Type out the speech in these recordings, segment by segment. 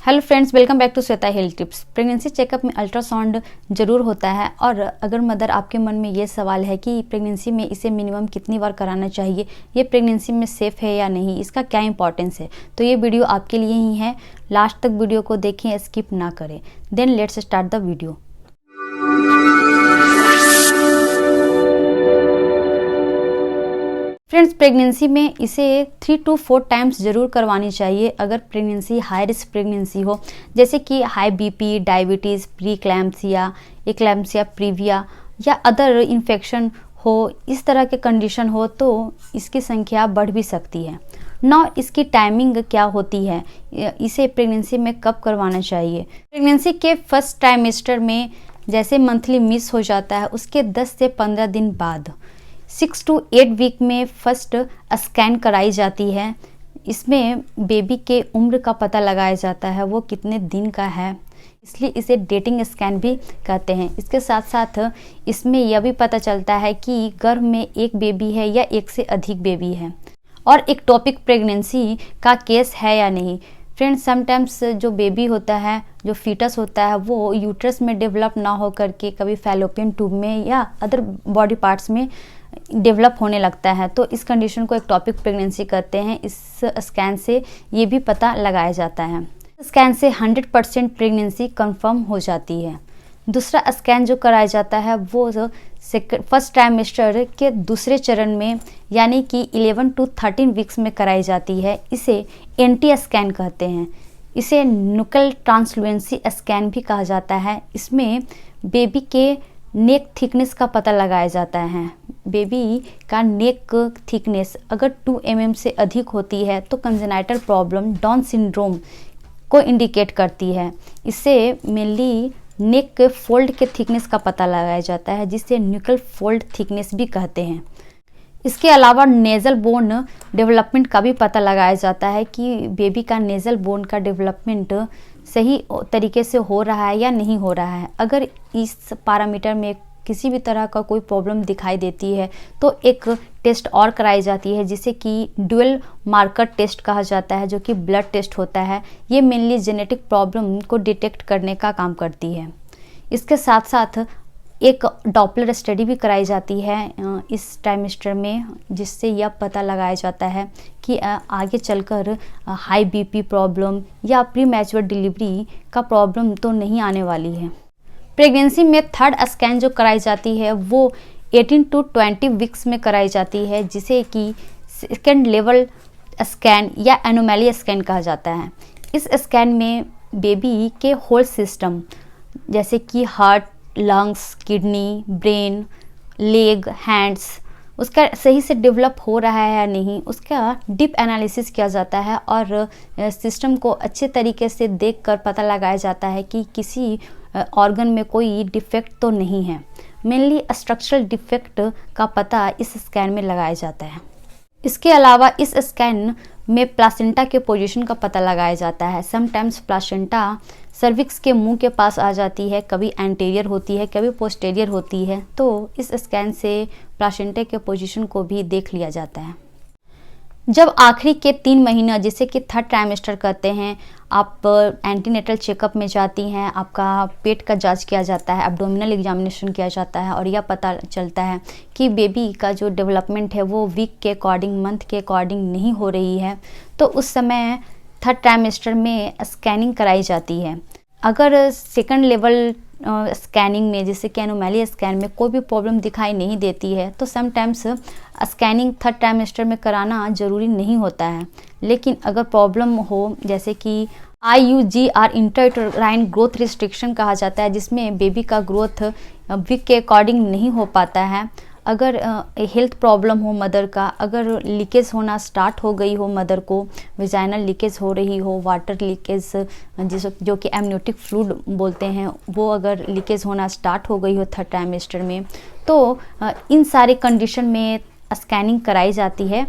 Hello friends, welcome back to Shweta health tips. Pregnancy checkup में ultrasound जरूर होता है और अगर मदर आपके मन में ये सवाल है कि प्रेगनेंसी में इसे मिनिमम कितनी बार कराना चाहिए, ये प्रेगनेंसी में सेफ़ है या नहीं, इसका क्या इंपॉर्टेंस है, तो ये वीडियो आपके लिए ही है। लास्ट तक वीडियो को देखें, स्किप ना करें। Then let's start the video. Friends, pregnancy में इसे 3 to 4 टाइम्स ज़रूर करवानी चाहिए अगर प्रेगनेंसी हाई रिस्क प्रेगनेंसी हो, जैसे कि high BP, diabetes, pre eclampsia, eclampsia previa या अदर इन्फेक्शन हो। इस तरह के कंडीशन हो तो इसकी संख्या बढ़ भी सकती है। ना इसकी टाइमिंग क्या होती है, इसे प्रेगनेंसी में कब करवाना चाहिए। प्रेगनेंसी के फर्स्ट ट्राइमेस्टर में जैसे मंथली मिस हो जाता है, उसके 10 से 15 दिन बाद 6 to 8 वीक में फर्स्ट स्कैन कराई जाती है। इसमें बेबी के उम्र का पता लगाया जाता है, वो कितने दिन का है, इसलिए इसे डेटिंग स्कैन भी कहते हैं। इसके साथ साथ इसमें यह भी पता चलता है कि गर्भ में एक बेबी है या एक से अधिक बेबी है और एक्टोपिक प्रेगनेंसी का केस है या नहीं। फ्रेंड्स, समटाइम्स जो बेबी होता है, जो फीटस होता है, वो यूट्रस में डेवलप ना हो करके कभी फैलोपियन ट्यूब में या अदर बॉडी पार्ट्स में डेवलप होने लगता है, तो इस कंडीशन को एक्टोपिक प्रेगनेंसी कहते हैं। इस स्कैन से ये भी पता लगाया जाता है। स्कैन से 100% प्रेगनेंसी कंफर्म हो जाती है। दूसरा स्कैन जो कराया जाता है वो फर्स्ट ट्राइमेस्टर के दूसरे चरण में यानी कि 11 to 13 वीक्स में कराई जाती है। इसे एंटी स्कैन कहते हैं। इसे न्यूकल ट्रांसलुएंसी स्कैन भी कहा जाता है। इसमें बेबी के नेक थिकनेस का पता लगाया जाता है। बेबी का नेक थिकनेस अगर 2 mm से अधिक होती है तो कंजेनाइटल प्रॉब्लम, डाउन सिंड्रोम को इंडिकेट करती है। इससे मेनली नेक के फोल्ड के थिकनेस का पता लगाया जाता है, जिसे न्यूकल फोल्ड थिकनेस भी कहते हैं। इसके अलावा नेज़ल बोन डेवलपमेंट का भी पता लगाया जाता है कि बेबी का नेज़ल बोन का डेवलपमेंट सही तरीके से हो रहा है या नहीं हो रहा है। अगर इस पैरामीटर में किसी भी तरह का कोई प्रॉब्लम दिखाई देती है तो एक टेस्ट और कराई जाती है, जिसे कि ड्यूल मार्कर टेस्ट कहा जाता है, जो कि ब्लड टेस्ट होता है। ये मेनली जेनेटिक प्रॉब्लम को डिटेक्ट करने का काम करती है। इसके साथ साथ एक डॉपलर स्टडी भी कराई जाती है इस ट्राइमेस्टर में, जिससे यह पता लगाया जाता है कि आगे चलकर हाई बीपी प्रॉब्लम या प्री मैच्योर डिलीवरी का प्रॉब्लम तो नहीं आने वाली है। प्रेगनेंसी में थर्ड स्कैन जो कराई जाती है वो 18 to 20 वीक्स में कराई जाती है, जिसे कि सेकेंड लेवल स्कैन या एनोमैली स्कैन कहा जाता है। इस स्कैन में बेबी के होल सिस्टम जैसे कि heart, lungs, kidney, brain, leg, hands, उसका सही से डेवलप हो रहा है या नहीं, उसका डीप एनालिसिस किया जाता है और सिस्टम को अच्छे तरीके से देखकर पता लगाया जाता है कि किसी ऑर्गन में कोई डिफेक्ट तो नहीं है। मेनली स्ट्रक्चरल डिफेक्ट का पता इस स्कैन में लगाया जाता है। इसके अलावा इस स्कैन में प्लासेंटा के पोजीशन का पता लगाया जाता है। समटाइम्स प्लासेंटा सर्विक्स के मुंह के पास आ जाती है, कभी एंटीरियर होती है, कभी पोस्टीरियर होती है, तो इस स्कैन से प्लासेंटा के पोजीशन को भी देख लिया जाता है। जब आखिरी के 3 महीना, जिसे कि थर्ड ट्राइमेस्टर कहते हैं, आप एंटीनेटल चेकअप में जाती हैं, आपका पेट का जांच किया जाता है, एब्डोमिनल एग्जामिनेशन किया जाता है और यह पता चलता है कि बेबी का जो डेवलपमेंट है वो वीक के अकॉर्डिंग, मंथ के अकॉर्डिंग नहीं हो रही है, तो उस समय थर्ड ट्राइमेस्टर में स्कैनिंग कराई जाती है। अगर सेकंड लेवल स्कैनिंग में, जैसे कि एनोमैली स्कैन में कोई भी प्रॉब्लम दिखाई नहीं देती है तो समटाइम्स स्कैनिंग थर्ड ट्राइमेस्टर में कराना ज़रूरी नहीं होता है। लेकिन अगर प्रॉब्लम हो, जैसे कि IUGR इंट्रायूटेराइन ग्रोथ रिस्ट्रिक्शन कहा जाता है, जिसमें बेबी का ग्रोथ वीक के अकॉर्डिंग नहीं हो पाता है, अगर हेल्थ प्रॉब्लम हो मदर का, अगर लीकेज होना स्टार्ट हो गई हो, मदर को वेजाइनल लीकेज हो रही हो, वाटर लीकेज जो कि एमनियोटिक फ्लूइड बोलते हैं, वो अगर लीकेज होना स्टार्ट हो गई हो थर्ड ट्राइमेस्टर में, तो इन सारे कंडीशन में स्कैनिंग कराई जाती है।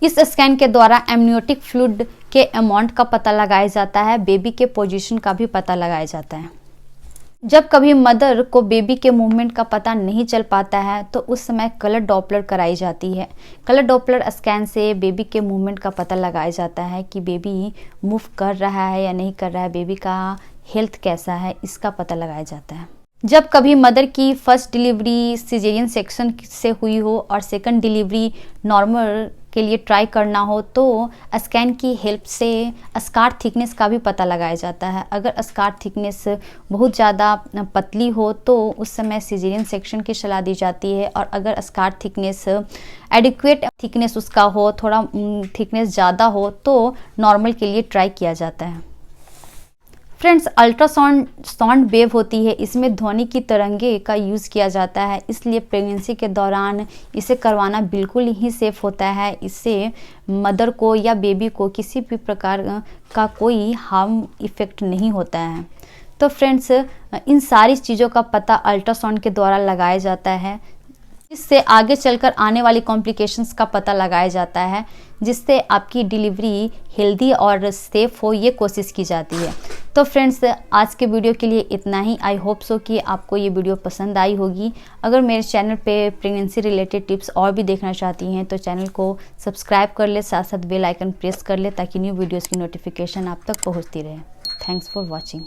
इस स्कैन के द्वारा एमनियोटिक फ्लूइड के अमाउंट का पता लगाया जाता है, बेबी के पोजीशन का भी पता लगाया जाता है। जब कभी मदर को बेबी के मूवमेंट का पता नहीं चल पाता है तो उस समय कलर डॉपलर कराई जाती है। कलर डॉपलर स्कैन से बेबी के मूवमेंट का पता लगाया जाता है कि बेबी मूव कर रहा है या नहीं कर रहा है, बेबी का हेल्थ कैसा है, इसका पता लगाया जाता है। जब कभी मदर की फर्स्ट डिलीवरी सिजेरियन सेक्शन से हुई हो और सेकंड डिलीवरी नॉर्मल के लिए ट्राई करना हो तो स्कैन की हेल्प से स्कार थिकनेस का भी पता लगाया जाता है। अगर स्कार थिकनेस बहुत ज़्यादा पतली हो तो उस समय सिजेरियन सेक्शन की सलाह दी जाती है, और अगर स्कार थिकनेस एडिक्वेट थिकनेस उसका हो, थोड़ा थिकनेस ज़्यादा हो तो नॉर्मल के लिए ट्राई किया जाता है। फ्रेंड्स, अल्ट्रासाउंड वेव होती है, इसमें ध्वनि की तरंगे का यूज़ किया जाता है, इसलिए प्रेगनेंसी के दौरान इसे करवाना बिल्कुल ही सेफ होता है। इससे मदर को या बेबी को किसी भी प्रकार का कोई हार्म इफ़ेक्ट नहीं होता है। तो फ्रेंड्स, इन सारी चीज़ों का पता अल्ट्रासाउंड के द्वारा लगाया जाता है, इससे आगे चलकर आने वाली कॉम्प्लिकेशंस का पता लगाया जाता है, जिससे आपकी डिलीवरी हेल्दी और सेफ हो, ये कोशिश की जाती है। तो फ्रेंड्स, आज के वीडियो के लिए इतना ही। आई होप सो कि आपको ये वीडियो पसंद आई होगी। अगर मेरे चैनल पे प्रेगनेंसी रिलेटेड टिप्स और भी देखना चाहती हैं तो चैनल को सब्सक्राइब कर ले, साथ साथ बेल आइकन प्रेस कर ले ताकि न्यू वीडियोज़ की नोटिफिकेशन आप तक पहुँचती रहे। Thanks for watching.